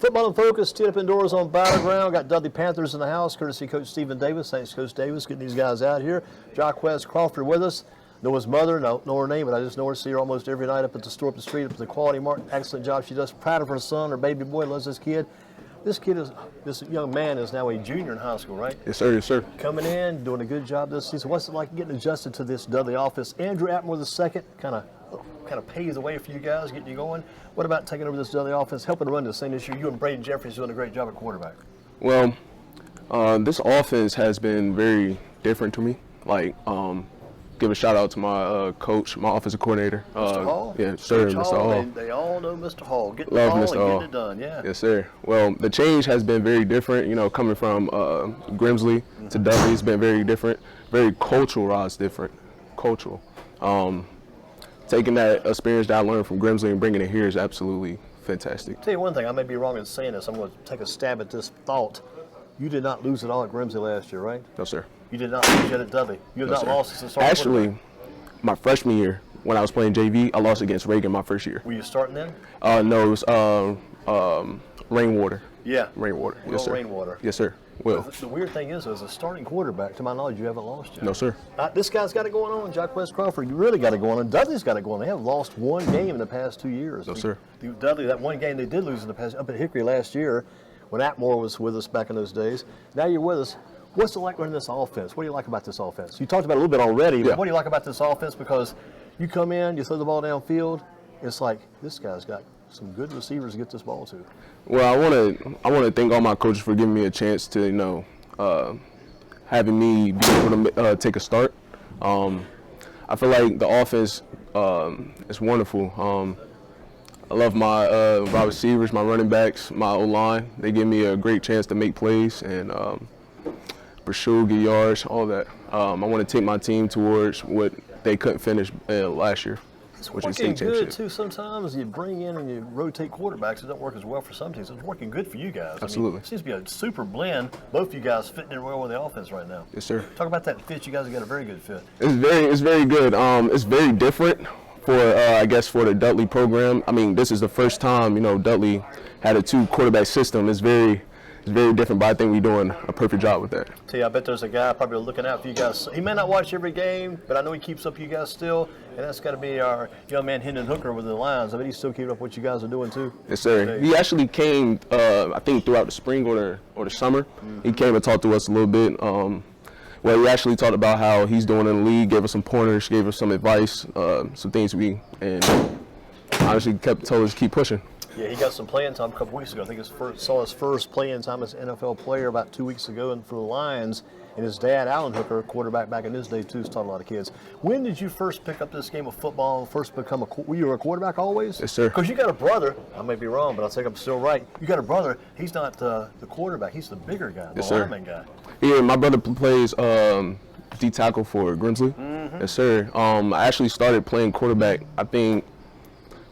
Football in Focus, teed up indoors on Battleground. Got Dudley Panthers in the house, courtesy Coach Stephen Davis. Thanks, Coach Davis, getting these guys out here. Jaquez, Crawford with us. Know his mother, know her name, but I just know her, see her almost every night up at the store up the street, up at the Quality Mart. Excellent job she does. Proud of her son, her baby boy, loves this kid. This young man is now a junior in high school, right? Yes, sir. Yes, sir. Coming in, doing a good job this season. What's it like getting adjusted to this Dudley offense? Andrew Atmore II kind of paves the way for you guys, getting you going. What about taking over this Dudley offense, helping to run this thing this year? You and Braden Jeffries doing a great job at quarterback. Well, this offense has been very different to me. Like, give a shout out to my coach, my offensive coordinator. Mr. Hall? Yeah, sir, Mr. Hall. They all know Mr. Hall. Getting Love the ball Mr. and Hall. getting it done, yeah. Yes, sir. Well, the change has been very different, coming from Grimsley to Dudley. It's been very different, very cultural-wise different, cultural. Taking that experience that I learned from Grimsley and bringing it here is absolutely fantastic. I'll tell you one thing, I may be wrong in saying this. I'm going to take a stab at this thought. You did not lose it all at Grimsley last year, right? No, sir. You did not lose yet at Dudley. You have not lost since the start. Actually, my freshman year, when I was playing JV, I lost against Reagan my first year. Were you starting then? No, it was Rainwater. Yeah. Rainwater. Yes, sir. Rainwater. Yes, sir. Well, The weird thing is, as a starting quarterback, to my knowledge, you haven't lost yet. no, sir. This guy's got it going on. Jaquez Crawford, you really got it going on. Dudley's got it going on. They have lost one game in the past 2 years. No, sir. Dudley, that one game they did lose in the past, up at Hickory last year, when Atmore was with us back in those days. Now you're with us. What's it like running this offense? What do you like about this offense? You talked about it a little bit already, but what do you like about this offense? Because you come in, you throw the ball downfield, it's like this guy's got some good receivers to get this ball to. Well, I want to thank all my coaches for giving me a chance to, having me be able to take a start. I feel like the offense is wonderful. I love my wide receivers, my running backs, my O-line. They give me a great chance to make plays and pursue, get yards, all that. I want to take my team towards what they couldn't finish last year. It's which is working state good, championship. too. Sometimes you bring in and you rotate quarterbacks. It doesn't work as well for some teams. It's working good for you guys. Absolutely. I mean, it seems to be a super blend. Both of you guys fitting in well with the offense right now. Yes, sir. Talk about that fit. You guys have got a very good fit. It's very good. It's very different for, I guess, for the Dudley program. I mean, this is the first time, Dudley had a 2-quarterback system. It's very different, but I think we're doing a perfect job with that. Tell you, I bet there's a guy probably looking out for you guys. He may not watch every game, but I know he keeps up you guys still, and that's got to be our young man Hendon Hooker with the Lions. I bet he's still keeping up what you guys are doing too. Yes, sir. He actually came, I think, throughout the spring or the summer. He came and talked to us a little bit. He actually talked about how he's doing in the league, gave us some pointers, gave us some advice, some things and honestly told us to keep pushing. Yeah, he got some playing time a couple weeks ago. I think saw his first playing time as an NFL player about 2 weeks ago for the Lions. And his dad, Alan Hooker, quarterback back in his day too, has taught a lot of kids. When did you first pick up this game of football? First become were you a quarterback always? Yes, sir. Because you got a brother. I may be wrong, but I think I'm still right. You got a brother. He's not the quarterback. He's the bigger guy, the lineman guy. Yeah, my brother plays D tackle for Grimsley. Yes, sir. I actually started playing quarterback, I think,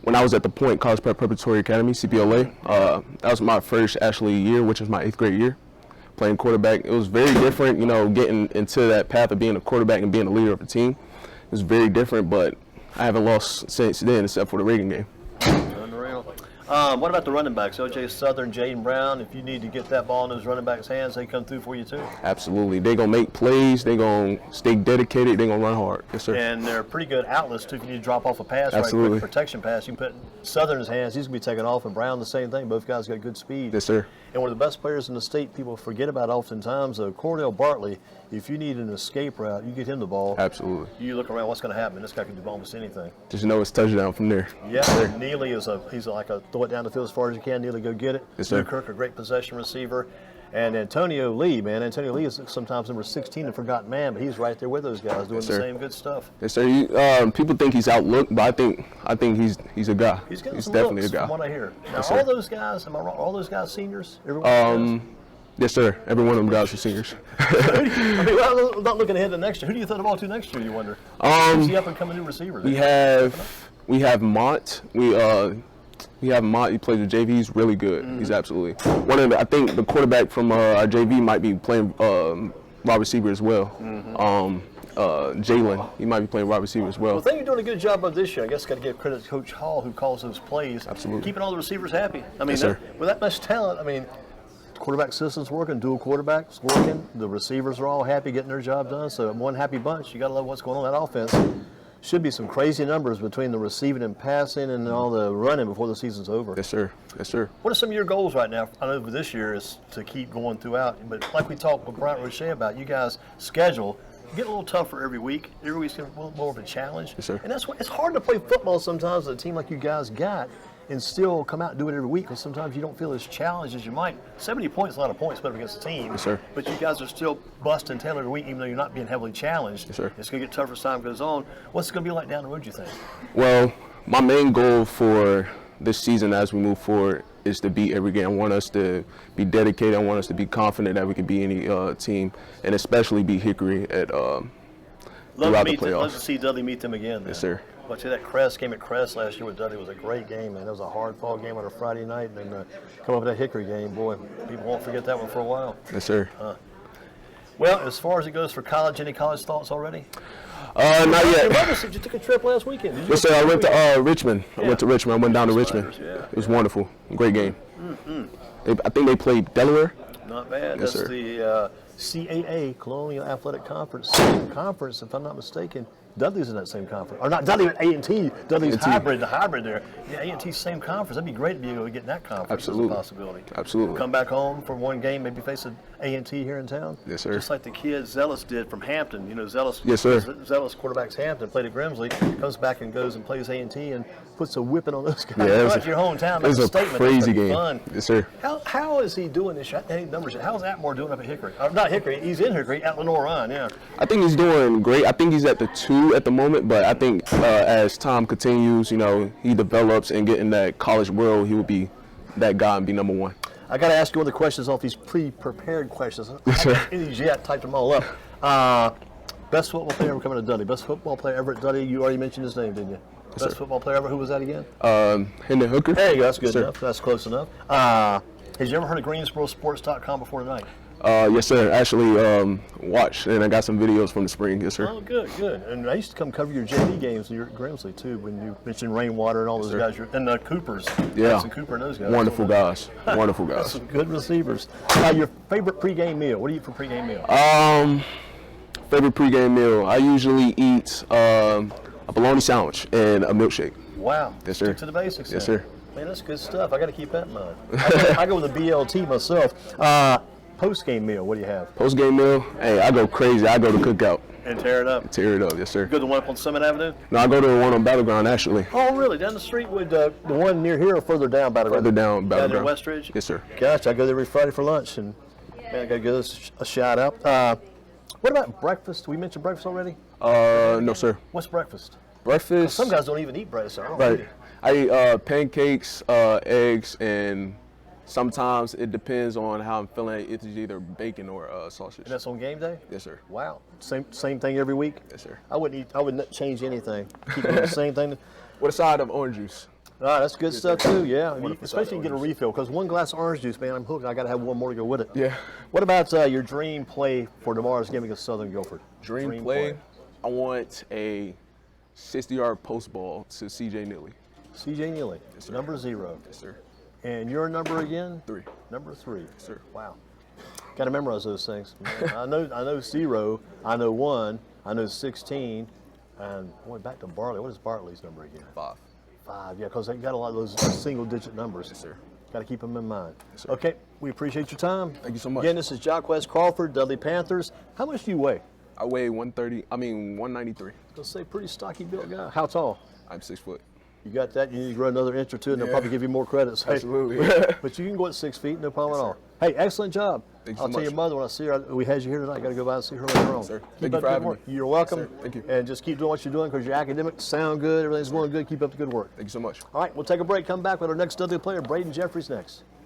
when I was at the Point College Preparatory Academy, CPLA. That was my first year, which was my 8th grade year, playing quarterback. It was very different, getting into that path of being a quarterback and being a leader of the team. It was very different, but I haven't lost since then except for the Reagan game. Unreal. What about the running backs? O.J. Southern, Jaden Brown, if you need to get that ball in those running backs' hands, they come through for you too? Absolutely. They're going to make plays. They're going to stay dedicated. They're going to run hard. Yes, sir. And they're pretty good outlets too. If you need to drop off a pass, Absolutely. right quick protection pass, you can put Southern's hands. He's going to be taking off, and Brown the same thing. Both guys got good speed. Yes, sir. And one of the best players in the state people forget about oftentimes, Cordell Bartley, if you need an escape route, you get him the ball. Absolutely. You look around, what's going to happen? This guy can do almost anything. Just know it's touchdown from there. Yeah, Neely he's like a throw it down the field as far as you can. Neely, go get it. Yes, sir. Kirk, a great possession receiver. And Antonio Lee, man. Antonio Lee is sometimes number 16, the forgotten man, but he's right there with those guys doing the same good stuff. Yes, sir. People think he's outlooked, but I think he's a guy. He's definitely a guy. From what I hear. Now, Yes, all sir. those guys, am I wrong? All those guys seniors? Everyone Yes, sir. Every one of them guys are seniors. I mean, well, not looking ahead to next year. Who do you throw the ball to next year, you wonder? Who's the up-and-coming new receiver? We have Mont. We have Mont. He plays with JV. He's really good. He's absolutely one of I think the quarterback from our JV might be playing wide receiver as well. Jalen. He might be playing wide receiver as well. Well, I think you're doing a good job of this year. I guess got to give credit to Coach Hall, who calls those plays. Absolutely. Keeping all the receivers happy. I mean, Yes, sir. with that much talent, I mean, quarterback system's working, dual quarterbacks working. The receivers are all happy getting their job done. So one happy bunch. You got to love what's going on in that offense. Should be some crazy numbers between the receiving and passing and all the running before the season's over. Yes, sir. Yes, sir. What are some of your goals right now? I know for this year is to keep going throughout, but like we talked with Bryant Roche about, you guys' schedule get a little tougher every week. Every week's getting a little more of a challenge. Yes, sir. And that's what it's hard to play football sometimes with a team like you guys got and still come out and do it every week because sometimes you don't feel as challenged as you might. 70 points is a lot of points, but against a team. Yes, sir. But you guys are still busting tail every week, even though you're not being heavily challenged. Yes, sir. It's going to get tougher as time goes on. What's it going to be like down the road, you think? Well, my main goal for this season as we move forward is to beat every game. I want us to be dedicated. I want us to be confident that we can beat any team, and especially beat Hickory at throughout the playoffs. Love to see Dudley meet them again. Then. Yes, sir. But see, that Crest game at Crest last year with Dudley was a great game, man. That was a hard-fought game on a Friday night, and then come up with that Hickory game, boy, people won't forget that one for a while. Yes, sir. Well, as far as it goes for college, any college thoughts already? Not Your yet. brother said you took a trip last weekend. Did you? Yes, sir. I went to Richmond. I Yeah. went to Richmond. I went down to Richmond. Yeah. It was wonderful. Great game. I think they played Delaware. Not bad. Yes, That's sir. the CAA, Colonial Athletic Conference. Same conference, if I'm not mistaken. Dudley's in that same conference. Or not Dudley, but A&T. Dudley's A&T. hybrid, the hybrid there. Yeah, A&T's same conference. That'd be great to be able to get in that conference. Absolutely. As a possibility. Absolutely. Come back home for one game, maybe face an A&T here in town. Yes, sir. Just like the kid Zealous did from Hampton. You know, Zealous. Yes, sir. Zealous quarterback's Hampton, played at Grimsley, comes back and goes and plays A&T and puts a whipping on those guys. Yeah, it was That's your hometown. It was That's a statement. crazy That's gonna be game. fun. Yes, sir. How is he doing this? Any numbers? How's Atmore doing up at Hickory? Not Hickory. He's in Hickory at Lenore Run. Yeah. I think he's doing great. I think he's at the 2 at the moment, but I think as time continues, he develops and get in that college world, he will be that guy and be number 1. I got to ask you one of the questions off these pre-prepared questions. Yes, sir. These yet typed them all up. Best football player ever coming to Dudley. Best football player ever at Dudley. You already mentioned his name, didn't you? Best sir. football player ever. Who was that again? Hendon Hooker. There you go. That's good Sir. enough. That's close enough. Has you ever heard of GreensboroSports.com before tonight? Yes, sir. Actually, watched, and I got some videos from the spring. Yes, sir. Oh, good, good. And I used to come cover your JV games here at Grimsley, too, when you mentioned Rainwater and all those sir. guys. And the Coopers. Yeah. Hudson Cooper and those guys. Wonderful guys. Wonderful guys. Some good receivers. Your favorite pregame meal? What do you eat for pregame meal? Favorite pregame meal? I usually eat a bologna sandwich and a milkshake. Wow. Yes, sir. Stick to the basics. Yes, then. sir. Man, that's good stuff. I got to keep that in mind. I go with a BLT myself. Post-game meal, what do you have? Post-game meal? Hey, I go crazy. I go to Cookout. And tear it up. Tear it up. Yes, sir. Go to the one up on Summit Avenue? No, I go to the one on Battleground, actually. Oh, really? Down the street with the one near here or further down Battleground? Further down Down Battleground. near Westridge? Yes, sir. Gosh, I go there every Friday for lunch, and man, I got to give this a shout out. What about breakfast? We mentioned breakfast already? No, sir. What's breakfast? Breakfast? Some guys don't even eat breakfast. So I don't Right. eat it. I eat pancakes, eggs, and sometimes it depends on how I'm feeling. It's either bacon or sausage. And that's on game day? Yes, sir. Wow. Same thing every week? Yes, sir. I wouldn't change anything. Keep doing the same thing. With a side of orange juice. All right, that's good stuff too. Yeah, Wonderful especially you side get a orange. refill because one glass of orange juice, man, I'm hooked. I got to have one more to go with it. Yeah. What about your dream play for tomorrow's game against Southern Guilford? Dream play? I want a 60-yard post ball to C.J. Neely. C.J. Neely, sir. number 0. Yes, sir. And your number again? 3. Number 3. Yes, sir. Wow. Got to memorize those things. I know 0. I know 1. I know 16. And boy, back to Bartley. What is Bartley's number again? 5. 5. Yeah, because they got a lot of those single-digit numbers. Yes, sir. Got to keep them in mind. Yes, sir. Okay, we appreciate your time. Thank you so much. Again, this is Jaquez Crawford, Dudley Panthers. How much do you weigh? I weigh 193. Let's say pretty stocky built guy. How tall? I'm 6 foot. You got that? You need to grow another inch or two, and they'll Yeah. probably give you more credit. So, Absolutely. but you can go at 6 feet, no problem Yes, at all. sir. Hey, excellent job. Thank you I'll so tell your much. mother when I see her. We had you here tonight. Got to go by and see her later on. Sir. Keep Thank you up for the good having work. me. You're welcome. Yes, sir. Thank you. And just keep doing what you're doing because your academics sound good. Everything's going good. Keep up the good work. Thank you so much. All right, we'll take a break. Come back with our next Dudley player, Braden Jeffries, next.